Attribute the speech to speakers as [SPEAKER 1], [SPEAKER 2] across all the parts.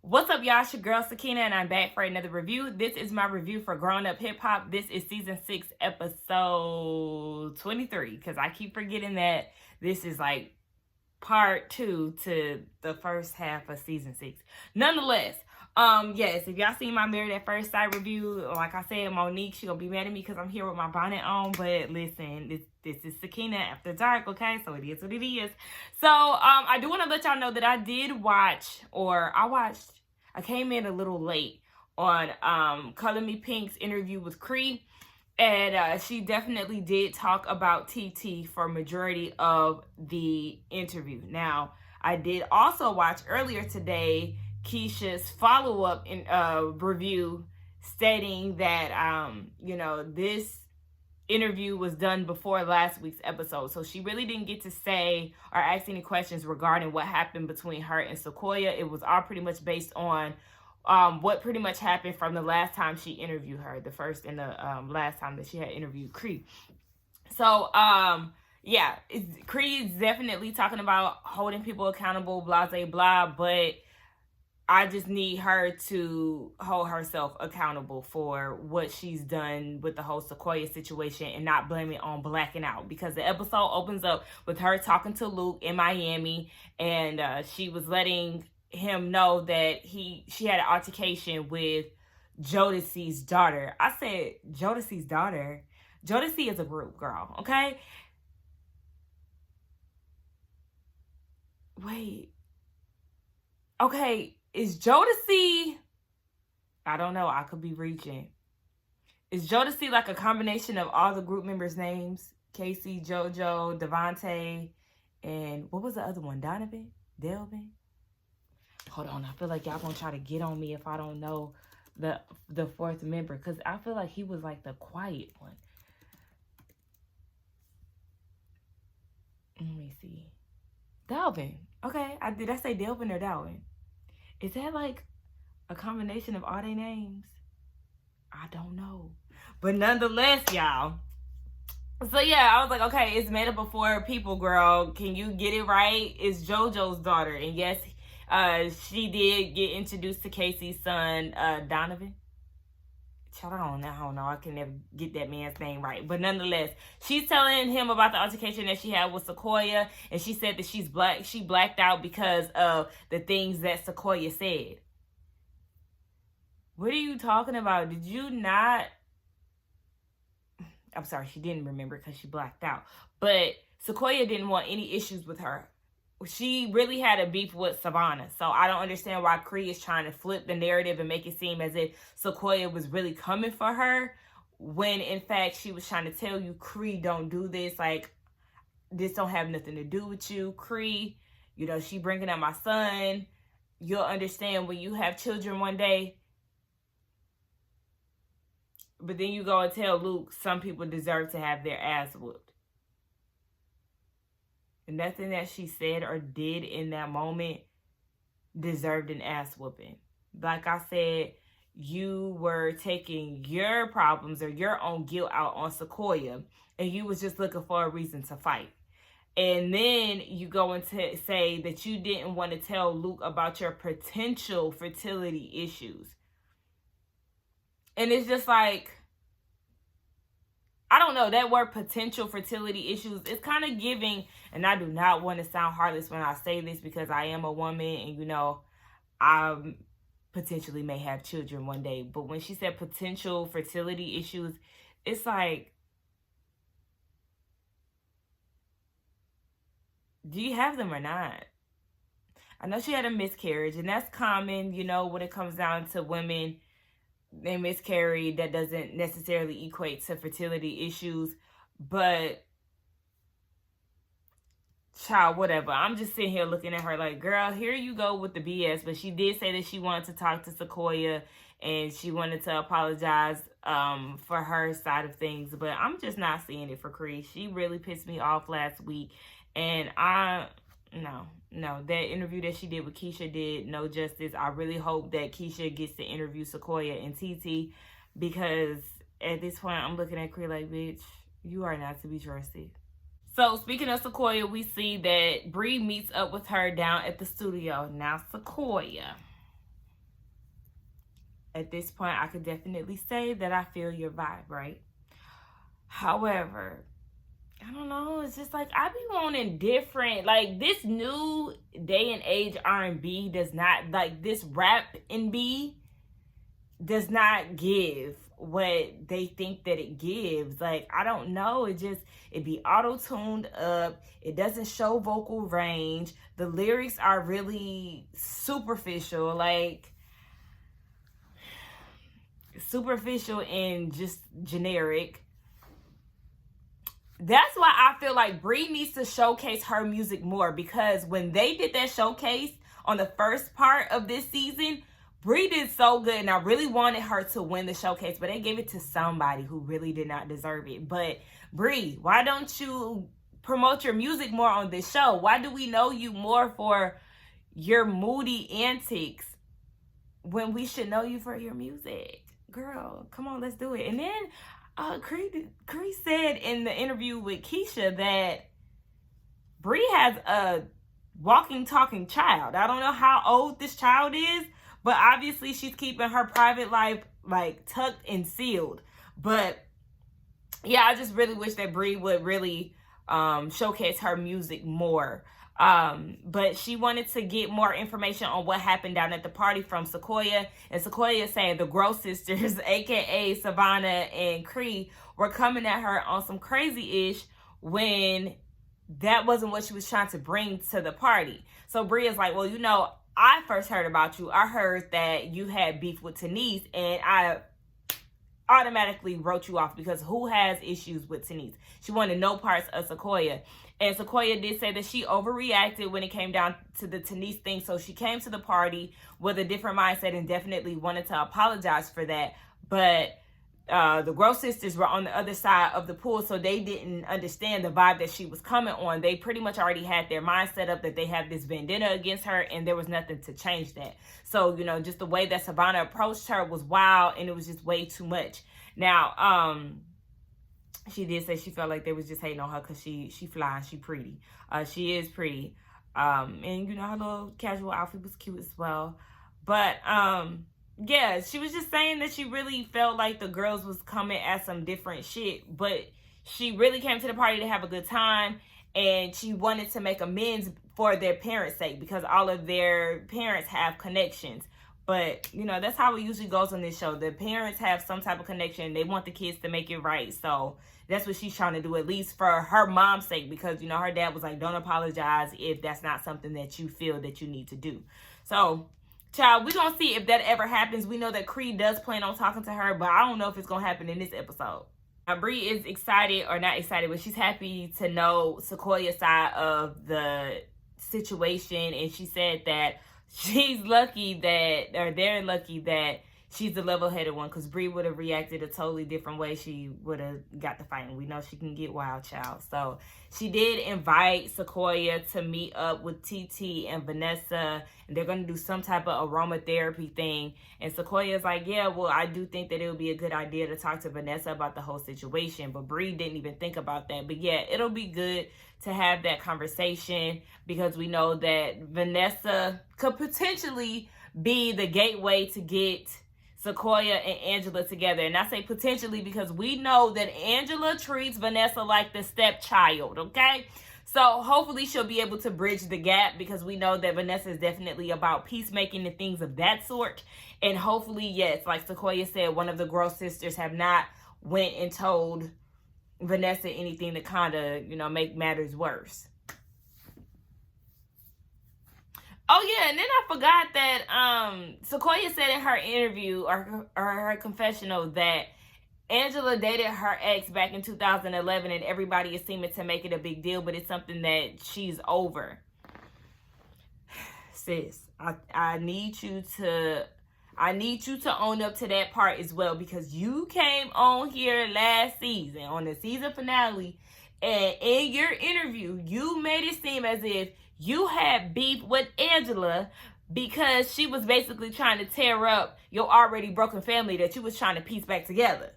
[SPEAKER 1] What's up, y'all? It's your girl Sakina, and I'm back for another review. This is my review for Grown Up Hip Hop. This is season 6, episode 23, because I keep forgetting that this is like part 2 to the first half of season 6. Nonetheless, yes, if y'all seen my Married at First Sight review, like I said, Monique, she gonna be mad at me because I'm here with my bonnet on. But listen, this is Sakina After Dark, okay? So it is what it is. So I do want to let y'all know that I did watch, I came in a little late on Color Me Pink's interview with Cree. And she definitely did talk about TT for majority of the interview. Now, I did also watch earlier today Keisha's follow-up in review stating that this interview was done before last week's episode. So she really didn't get to say or ask any questions regarding what happened between her and Sequoia. It was all pretty much based on what pretty much happened from the last time she interviewed her, the first and the last time that she had interviewed Cree. So, yeah, Cree is definitely talking about holding people accountable, blah, blah, blah, but I just need her to hold herself accountable for what she's done with the whole Sequoia situation and not blame it on blacking out, because the episode opens up with her talking to Luke in Miami, and she was letting him know that she had an altercation with Jodeci's daughter. I said Jodeci's daughter. Jodeci is a group, girl, okay? Wait. Okay, is Jodeci... I don't know, I could be reaching. Is Jodeci like a combination of all the group members' names? Casey, JoJo, Devontae, and what was the other one? Donovan? Delvin? Hold on, I feel like y'all gonna try to get on me if I don't know the fourth member, because I feel like he was like the quiet one. Let me see. Delvin. Okay, did I say Delvin or Dalvin? Is that like a combination of all their names? I don't know. But nonetheless, y'all. So yeah, I was like, okay, it's made up of 4 people, girl. Can you get it right? It's JoJo's daughter. And yes, she did get introduced to Casey's son, Donovan. I don't know. I can never get that man's name right. But nonetheless, she's telling him about the altercation that she had with Sequoia. And she said that she blacked out because of the things that Sequoia said. What are you talking about? Did you not... I'm sorry, she didn't remember because she blacked out. But Sequoia didn't want any issues with her. She really had a beef with Savannah. So I don't understand why Cree is trying to flip the narrative and make it seem as if Sequoia was really coming for her, when in fact she was trying to tell you, Cree, don't do this. Like, this don't have nothing to do with you. Cree, she bringing up my son. You'll understand when you have children one day. But then you go and tell Luke some people deserve to have their ass whooped. And nothing that she said or did in that moment deserved an ass whooping. Like I said, you were taking your problems or your own guilt out on Sequoia, and you was just looking for a reason to fight. And then you go into say that you didn't want to tell Luke about your potential fertility issues. And it's just like, I don't know, that word potential fertility issues is kind of giving, and I do not want to sound heartless when I say this because I am a woman and, I potentially may have children one day. But when she said potential fertility issues, it's like, do you have them or not? I know she had a miscarriage, and that's common, when it comes down to women. They miscarry. That doesn't necessarily equate to fertility issues, but child, whatever. I'm just sitting here looking at her like, girl, here you go with the BS. But she did say that she wanted to talk to Sequoia and she wanted to apologize for her side of things, but I'm just not seeing it for Cree. She really pissed me off last week, and no, that interview that she did with Keisha did no justice. I really hope that Keisha gets to interview Sequoia and TT, because at this point, I'm looking at Cree like, bitch, you are not to be trusted. So, speaking of Sequoia, we see that Bree meets up with her down at the studio. Now, Sequoia, at this point, I could definitely say that I feel your vibe, right? However, I don't know. It's just like I be wanting different. Like this new day and age R&B does not, like this rap and B does not give what they think that it gives. Like I don't know. It be auto-tuned up. It doesn't show vocal range. The lyrics are really superficial. Like superficial and just generic. That's why I feel like Brie needs to showcase her music more, because when they did that showcase on the first part of this season, Brie did so good, and I really wanted her to win the showcase, but they gave it to somebody who really did not deserve it. But Brie, why don't you promote your music more on this show? Why do we know you more for your moody antics when we should know you for your music? Girl, come on, let's do it. And then Cree said in the interview with Keisha that Brie has a walking, talking child. I don't know how old this child is, but obviously she's keeping her private life like tucked and sealed. But yeah, I just really wish that Brie would really showcase her music more. But she wanted to get more information on what happened down at the party from Sequoia. And Sequoia saying the Gross sisters, aka Savannah and Cree, were coming at her on some crazy-ish when that wasn't what she was trying to bring to the party. So Brie is like, well, you know, I first heard about you. I heard that you had beef with Tenise, and I automatically wrote you off because who has issues with Tenise? She wanted no parts of Sequoia. And Sequoia did say that she overreacted when it came down to the Tenise thing. So she came to the party with a different mindset and definitely wanted to apologize for that. But the Gross sisters were on the other side of the pool, so they didn't understand the vibe that she was coming on. They pretty much already had their mind set up that they have this vendetta against her, and there was nothing to change that. So, you know, just the way that Savannah approached her was wild, and it was just way too much. Now, she did say she felt like they was just hating on her because she fly, she pretty. She is pretty. And, you know, her little casual outfit was cute as well. But, yeah, she was just saying that she really felt like the girls was coming at some different shit, but she really came to the party to have a good time, and she wanted to make amends for their parents' sake because all of their parents have connections. But, you know, that's how it usually goes on this show. The parents have some type of connection. They want the kids to make it right. So that's what she's trying to do, at least for her mom's sake, because, you know, her dad was like, don't apologize if that's not something that you feel that you need to do. So, child, we're going to see if that ever happens. We know that Creed does plan on talking to her, but I don't know if it's going to happen in this episode. Now, Brie is excited, or not excited, but she's happy to know Sequoia's side of the situation. And she said that she's lucky that, or they're lucky that she's the level-headed one, because Brie would have reacted a totally different way. She would have got the fight, and we know she can get wild, child. So she did invite Sequoia to meet up with TT and Vanessa, and they're going to do some type of aromatherapy thing. And Sequoia's like, yeah, well, I do think that it would be a good idea to talk to Vanessa about the whole situation. But Brie didn't even think about that. But yeah, it'll be good to have that conversation, because we know that Vanessa could potentially be the gateway to get Sequoia and Angela together. And I say potentially because we know that Angela treats Vanessa like the stepchild, okay? So hopefully she'll be able to bridge the gap, because we know that Vanessa is definitely about peacemaking and things of that sort. And hopefully, yes, like Sequoia said, one of the Gross sisters have not went and told Vanessa anything to kind of, you know, make matters worse. Oh, yeah, and then I forgot that Sequoia said in her interview, or her confessional, that Angela dated her ex back in 2011, and everybody is seeming to make it a big deal, but it's something that she's over. Sis, I need you to own up to that part as well, because you came on here last season, on the season finale, and in your interview, you made it seem as if you had beef with Angela because she was basically trying to tear up your already broken family that you was trying to piece back together.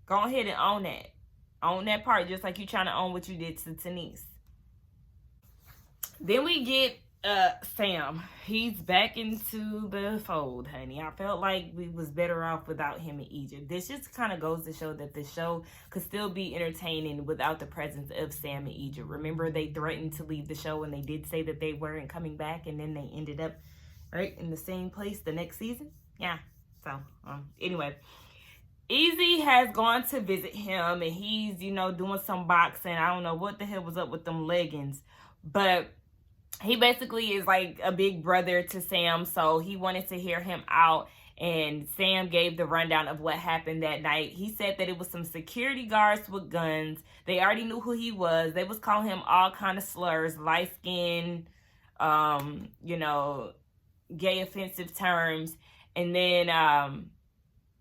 [SPEAKER 1] Go ahead and own that. Own that part, just like you trying to own what you did to Tenise. Then we get Sam, he's back into the fold, honey. I felt like we was better off without him in Egypt. This just kind of goes to show that the show could still be entertaining without the presence of Sam in Egypt. Remember, they threatened to leave the show, and they did say that they weren't coming back, and then they ended up right in the same place the next season. Yeah. So, anyway, Easy has gone to visit him, and he's, doing some boxing. I don't know what the hell was up with them leggings, but he basically is like a big brother to Sam, so he wanted to hear him out. And Sam gave the rundown of what happened that night. He said that it was some security guards with guns. They already knew who he was. They was calling him all kind of slurs, light skin, gay offensive terms. And then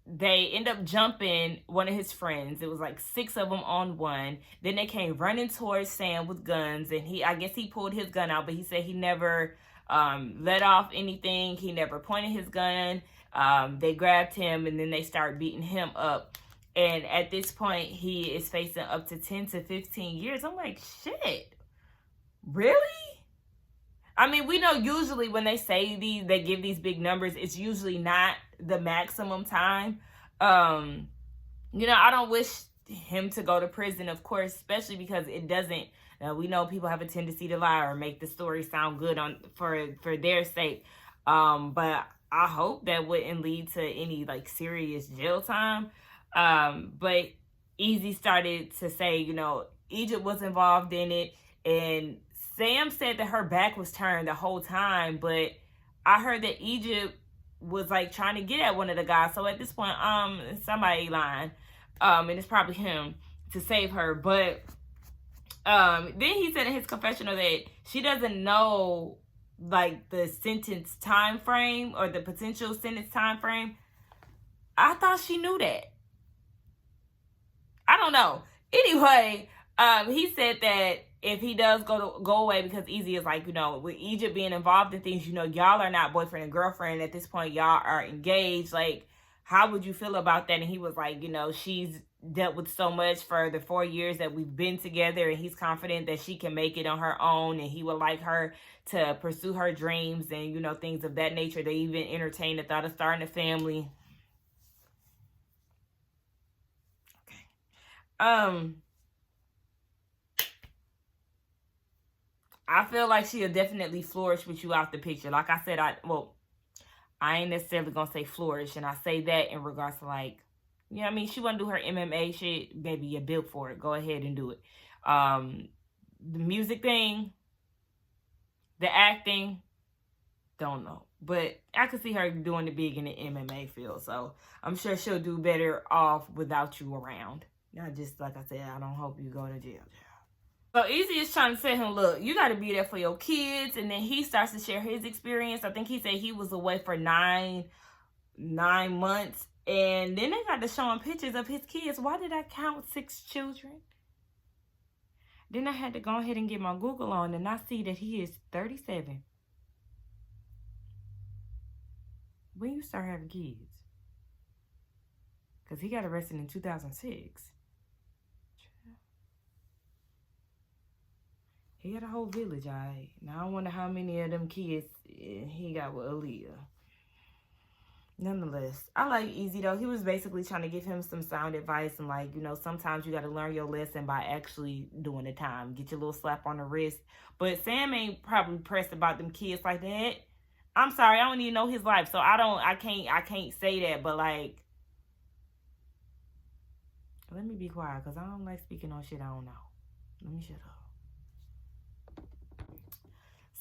[SPEAKER 1] they end up jumping one of his friends. It was like 6 of them on one. Then they came running towards Sam with guns, and I guess he pulled his gun out, but he said he never let off anything. He never pointed his gun. They grabbed him, and then they start beating him up. And at this point, he is facing up to 10 to 15 years. I'm like, shit, really? I mean, we know usually when they say they give these big numbers, it's usually not the maximum time. I don't wish him to go to prison, of course, especially because it doesn't. We know people have a tendency to lie or make the story sound good for their sake. But I hope that wouldn't lead to any like serious jail time. But Easy started to say, Egypt was involved in it, and Sam said that her back was turned the whole time, but I heard that Egypt was like trying to get at one of the guys. So at this point, somebody lying, and it's probably him to save her. But then he said in his confessional that she doesn't know like the sentence time frame or the potential sentence time frame. I thought she knew that. I don't know. Anyway, he said that if he does go away, because Easy is like, with Egypt being involved in things, y'all are not boyfriend and girlfriend. At this point, y'all are engaged. Like, how would you feel about that? And he was like, she's dealt with so much for the 4 years that we've been together, and he's confident that she can make it on her own, and he would like her to pursue her dreams and, things of that nature. They even entertained the thought of starting a family. Okay. I feel like she'll definitely flourish with you out the picture. Like I said, I ain't necessarily gonna say flourish, and I say that in regards to like, she wanna do her MMA shit, baby, you're built for it. Go ahead and do it. The music thing, the acting, don't know. But I could see her doing it big in the MMA field. So I'm sure she'll do better off without you around. Just like I said, I don't hope you go to jail. So Easy is trying to tell him, look, you got to be there for your kids. And then he starts to share his experience. I think he said he was away for nine months. And then they got to show him pictures of his kids. Why did I count 6 children? Then I had to go ahead and get my Google on, and I see that he is 37. When you start having kids? Because he got arrested in 2006. He got a whole village, all right. Now, I wonder how many of them kids he got with Aaliyah. Nonetheless, I like Easy, though. He was basically trying to give him some sound advice. And, like, sometimes you got to learn your lesson by actually doing the time. Get your little slap on the wrist. But Sam ain't probably pressed about them kids like that. I'm sorry. I don't even know his life. So, I can't say that. But, like, let me be quiet because I don't like speaking on shit I don't know. Let me shut up.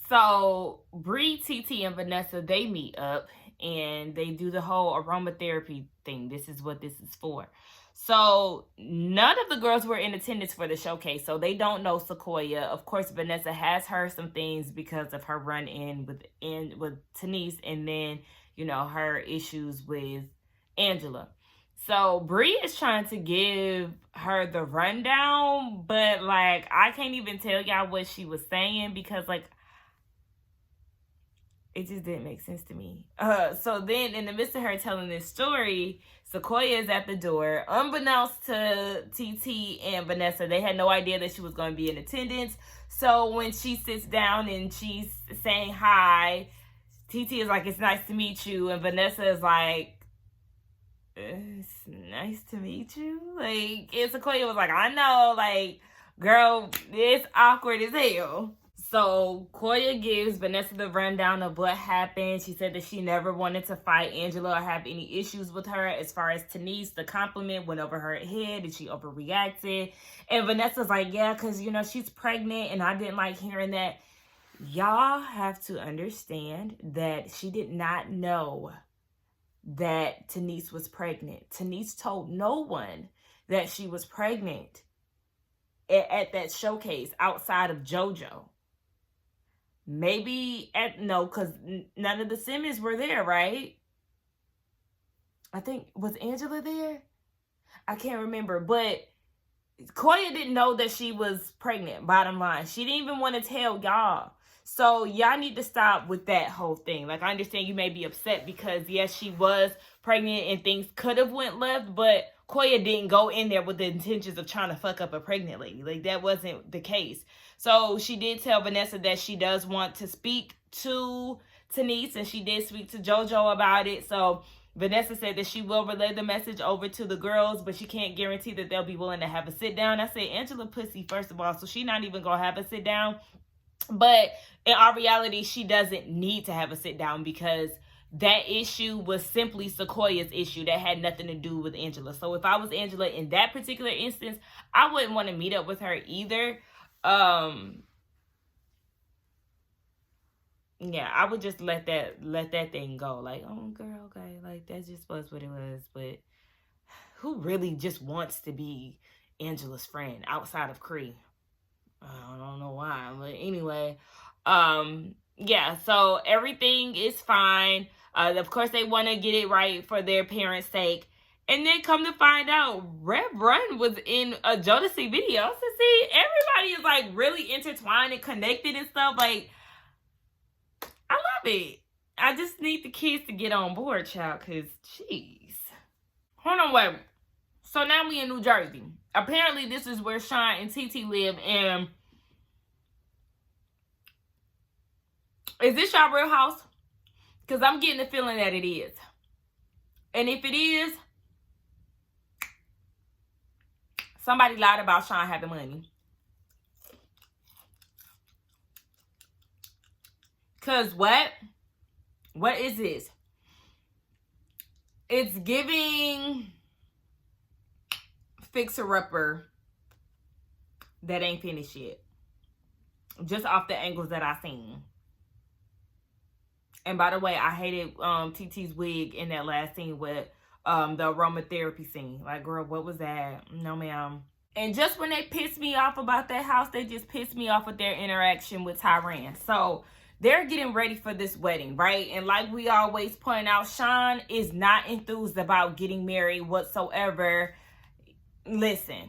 [SPEAKER 1] So, Bree, TT, and Vanessa, they meet up and they do the whole aromatherapy thing. This is what this is for. So, none of the girls were in attendance for the showcase, so they don't know Sequoia. Of course, Vanessa has heard some things because of her run-in with Tanise, and then, her issues with Angela. So, Bree is trying to give her the rundown, but, like, I can't even tell y'all what she was saying because, like, It just didn't make sense to me. So then in the midst of her telling this story, Sequoia is at the door. Unbeknownst to TT and Vanessa, they had no idea that she was going to be in attendance. So when she sits down and she's saying hi, TT is like, it's nice to meet you. And Vanessa is like, it's nice to meet you. Like, and Sequoia was like, I know, like, girl, it's awkward as hell. So Koya gives Vanessa the rundown of what happened. She said that she never wanted to fight Angela or have any issues with her. As far as Tanise, the compliment went over her head and she overreacted. And Vanessa's like, yeah, because, you know, she's pregnant and I didn't like hearing that. Y'all have to understand that she did not know that Tanise was pregnant. Tanise told no one that she was pregnant at that showcase outside of JoJo. Maybe because none of the Simmons were there, right? I think, was Angela there? I can't remember, but Koya didn't know that she was pregnant, bottom line. She didn't even want to tell y'all. So y'all need to stop with that whole thing. Like, I understand you may be upset because, yes, she was pregnant and things could have went left, but Koya didn't go in there with the intentions of trying to fuck up a pregnant lady. Like, that wasn't the case. So she did tell Vanessa that she does want to speak to Tanise, and she did speak to JoJo about it. So Vanessa said that she will relay the message over to the girls, but she can't guarantee that they'll be willing to have a sit down. I said, Angela pussy, first of all, so she's not even going to have a sit down. But in our reality, she doesn't need to have a sit down because that issue was simply Sequoia's issue that had nothing to do with Angela. So if I was Angela in that particular instance, I wouldn't want to meet up with her either. Yeah, I would just let that thing go. Like, oh girl, okay, like that just was what it was. But who really just wants to be Angela's friend outside of Cree? I don't know why, but anyway, yeah, so everything is fine. Of course, they want to get it right for their parents' sake. And then come to find out, Rev Run was in a Jodeci video. So see, everybody is like really intertwined and connected and stuff. Like, I love it. I just need the kids to get on board, child, because, jeez. Hold on, wait. So now we in New Jersey. Apparently, this is where Sean and TT live. And is this y'all real house? Because I'm getting the feeling that it is. And if it is, somebody lied about Sean having money. Because what? What is this? It's giving fixer-upper that ain't finished yet. Just off the angles that I seen. And by the way, I hated TT's wig in that last scene with the aromatherapy scene. Like, girl, what was that? No, ma'am. And just when they pissed me off about that house, they just pissed me off with their interaction with Tyran. So they're getting ready for this wedding, right? And like we always point out, Sean is not enthused about getting married whatsoever. Listen,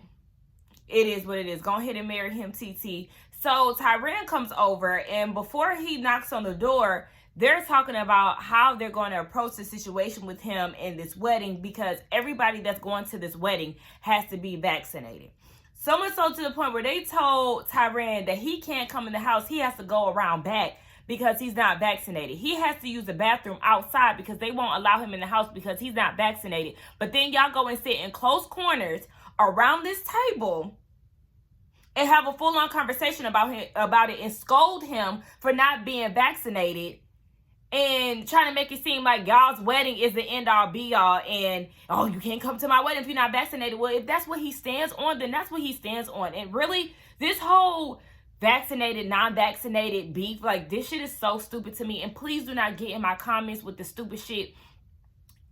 [SPEAKER 1] it is what it is. Go ahead and marry him, TT. So Tyran comes over, and before he knocks on the door, they're talking about how they're going to approach the situation with him in this wedding, because everybody that's going to this wedding has to be vaccinated. So much so to the point where they told Tyran that he can't come in the house. He has to go around back because he's not vaccinated. He has to use the bathroom outside because they won't allow him in the house because he's not vaccinated. But then y'all go and sit in close corners around this table and have a full-on conversation about it and scold him for not being vaccinated. And trying to make it seem like y'all's wedding is the end-all, be-all. And, oh, you can't come to my wedding if you're not vaccinated. Well, if that's what he stands on, then that's what he stands on. And really, this whole vaccinated, non-vaccinated beef, like, this shit is so stupid to me. And please do not get in my comments with the stupid shit.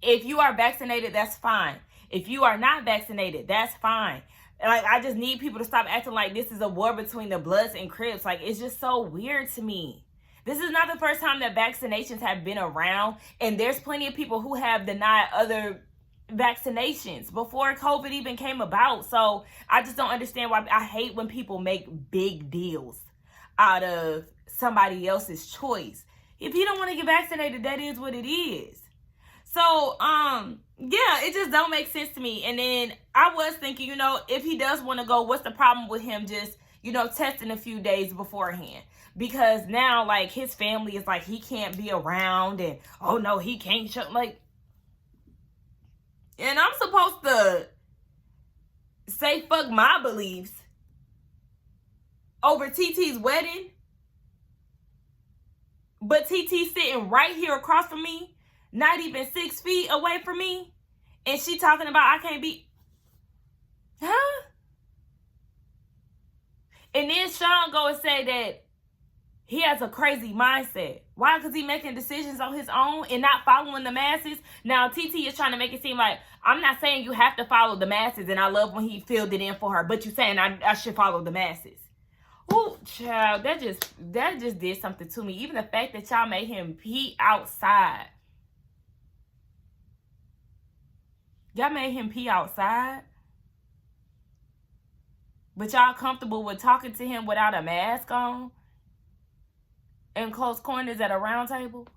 [SPEAKER 1] If you are vaccinated, that's fine. If you are not vaccinated, that's fine. Like, I just need people to stop acting like this is a war between the Bloods and Crips. Like, it's just so weird to me. This is not the first time that vaccinations have been around, and there's plenty of people who have denied other vaccinations before COVID even came about. So I just don't understand why. I hate when people make big deals out of somebody else's choice. If he don't want to get vaccinated, that is what it is. So, yeah, it just don't make sense to me. And then I was thinking, if he does want to go, what's the problem with him just, testing a few days beforehand? Because now, like, his family is like, he can't be around, and, oh, no, he can't show, like, and I'm supposed to say fuck my beliefs over TT's wedding? But TT's sitting right here across from me, not even 6 feet away from me, and she talking about I can't be, huh? And then Sean go and say that he has a crazy mindset. Why? Because he making decisions on his own and not following the masses. Now, TT is trying to make it seem like, I'm not saying you have to follow the masses, and I love when he filled it in for her, but you saying I should follow the masses. Ooh, child, that just did something to me. Even the fact that y'all made him pee outside. Y'all made him pee outside? But y'all comfortable with talking to him without a mask on? In close corners at a round table?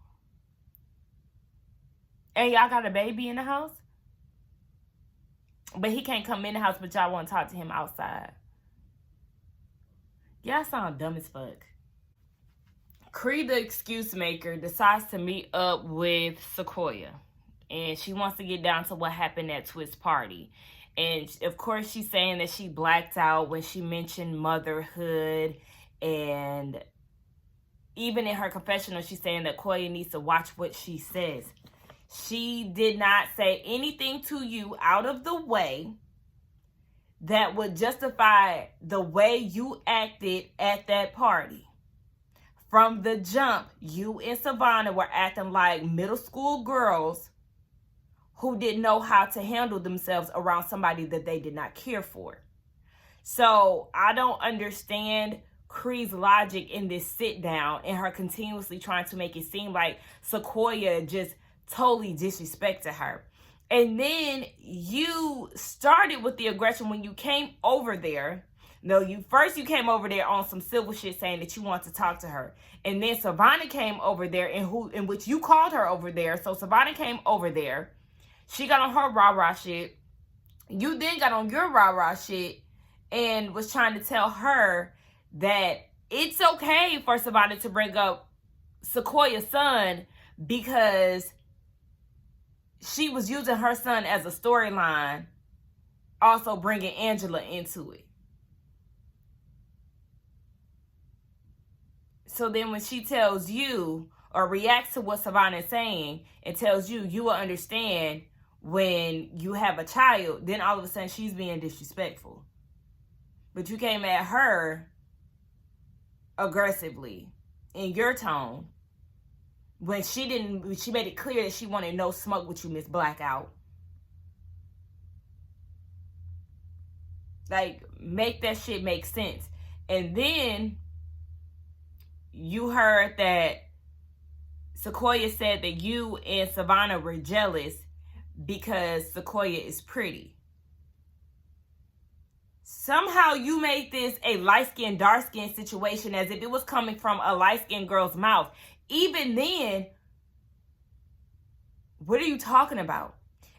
[SPEAKER 1] And y'all got a baby in the house? But he can't come in the house, but y'all want to talk to him outside. Y'all sound dumb as fuck. Cree, the excuse maker, decides to meet up with Sequoia. And she wants to get down to what happened at Twist's party. And, of course, she's saying that she blacked out when she mentioned motherhood. And even in her confessional, she's saying that Koya needs to watch what she says. She did not say anything to you out of the way that would justify the way you acted at that party. From the jump, you and Savannah were acting like middle school girls who didn't know how to handle themselves around somebody that they did not care for. So I don't understand Cree's logic in this sit down and her continuously trying to make it seem like Sequoia just totally disrespected her. And then you started with the aggression when you came over there. No, you came over there on some civil shit saying that you want to talk to her. And then Savannah came over there in which you called her over there. So Savannah came over there. She got on her rah-rah shit. You then got on your rah-rah shit and was trying to tell her that it's okay for Savannah to bring up Sequoia's son because she was using her son as a storyline, also bringing Angela into it. So then when she tells you or reacts to what Savannah is saying and tells you, you will understand when you have a child, then all of a sudden she's being disrespectful. But you came at her aggressively in your tone when she made it clear that she wanted no smoke with you, Miss Blackout. Like, make that shit make sense. And then you heard that Sequoia said that you and Savannah were jealous because Sequoia is pretty. Somehow you made this a light-skinned, dark-skinned situation as if it was coming from a light-skinned girl's mouth. Even then, what are you talking about?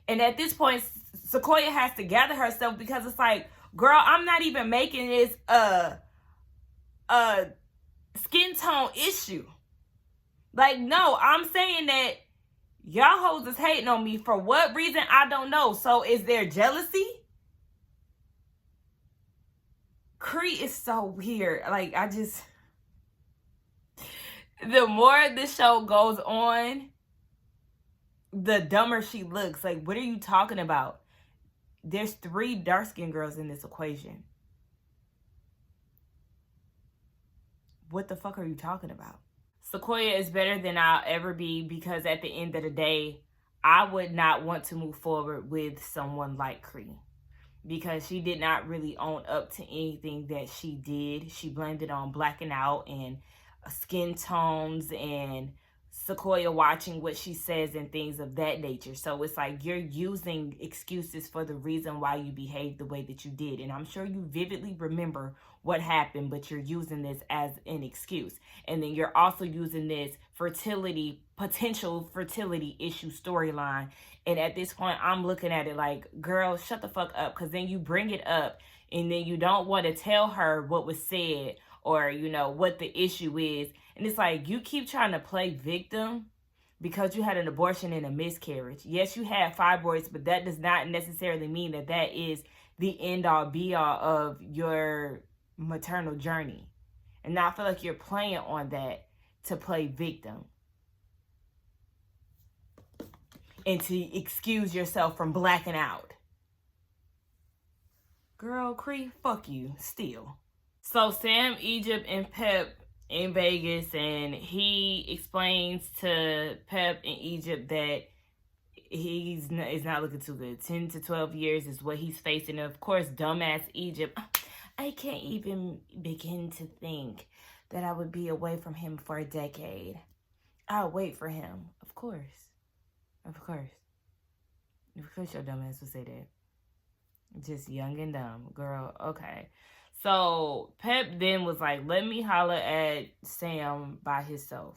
[SPEAKER 1] And at this point, Sequoia has to gather herself because it's like, girl, I'm not even making this a skin tone issue. Like, no, I'm saying that y'all hoes is hating on me for what reason, I don't know. So is there jealousy? Cree is so weird. Like, the more the show goes on, the dumber she looks. Like, what are you talking about? There's 3 dark-skinned girls in this equation. What the fuck are you talking about? Sequoia is better than I'll ever be because at the end of the day, I would not want to move forward with someone like Cree because she did not really own up to anything that she did. She blamed it on blacking out and skin tones and Sequoia watching what she says and things of that nature. So it's like you're using excuses for the reason why you behaved the way that you did. And I'm sure you vividly remember what happened, but you're using this as an excuse. And then you're also using this potential fertility issue storyline. And at this point, I'm looking at it like, girl, shut the fuck up. Because then you bring it up and then you don't want to tell her what was said or, you know, what the issue is. And it's like, you keep trying to play victim because you had an abortion and a miscarriage. Yes, you had fibroids, but that does not necessarily mean that that is the end all be all of your maternal journey. And now I feel like you're playing on that to play victim and to excuse yourself from blacking out. Girl, Cree, fuck you, still. So Sam, Egypt, and Pep in Vegas, and he explains to Pep in Egypt that it's not looking too good. 10 to 12 years is what he's facing. And of course, dumbass Egypt, I can't even begin to think that I would be away from him for a decade. I'll wait for him. Of course. Of course. Of course your dumbass would say that. Just young and dumb. Girl, okay. So Pep then was like, let me holler at Sam by himself.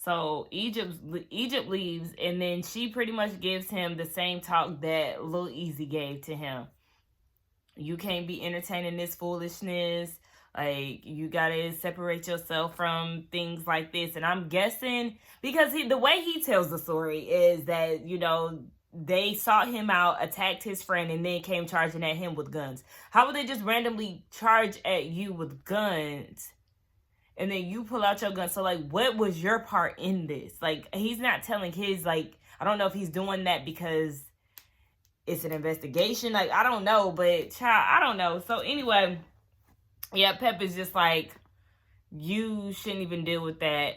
[SPEAKER 1] So Egypt leaves, and then she pretty much gives him the same talk that Lil Easy gave to him. You can't be entertaining this foolishness. Like, you gotta separate yourself from things like this. And I'm guessing, because the way he tells the story is that, you know, they sought him out, attacked his friend, and then came charging at him with guns. How would they just randomly charge at you with guns? And then you pull out your gun. So, like, what was your part in this? Like, he's not telling his, like, I don't know if he's doing that because it's an investigation. Like, I don't know. But, child, I don't know. So, anyway, yeah, Pep is just like, you shouldn't even deal with that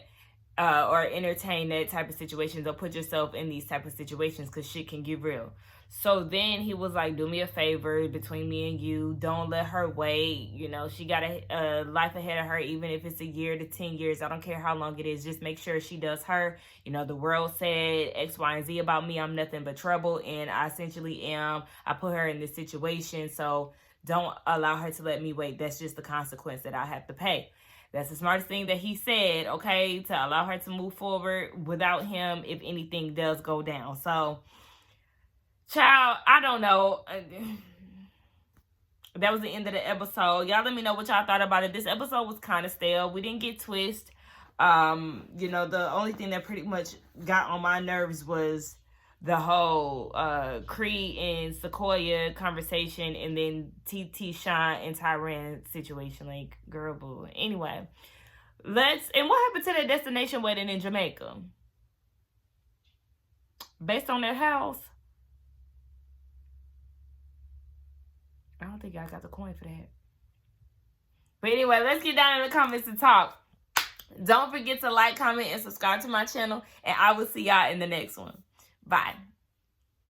[SPEAKER 1] or entertain that type of situations or put yourself in these type of situations because shit can get real. So then he was like, do me a favor between me and you. Don't let her wait. You know, she got a life ahead of her, even if it's a year to 10 years. I don't care how long it is. Just make sure she does her. You know, the world said X, Y, and Z about me. I'm nothing but trouble. And I essentially am. I put her in this situation. So don't allow her to let me wait. That's just the consequence that I have to pay. That's the smartest thing that he said, okay, to allow her to move forward without him if anything does go down. So, child, I don't know. That was the end of the episode. Y'all let me know what y'all thought about it. This episode was kind of stale. We didn't get twist. You know, the only thing that pretty much got on my nerves was the whole Cree and Sequoia conversation, and then TT Sean and Tyran situation. Like, girl, boo. Anyway, and what happened to that destination wedding in Jamaica? Based on their house? I don't think I got the coin for that. But anyway, let's get down in the comments and talk. Don't forget to like, comment, and subscribe to my channel, and I will see y'all in the next one. Bye.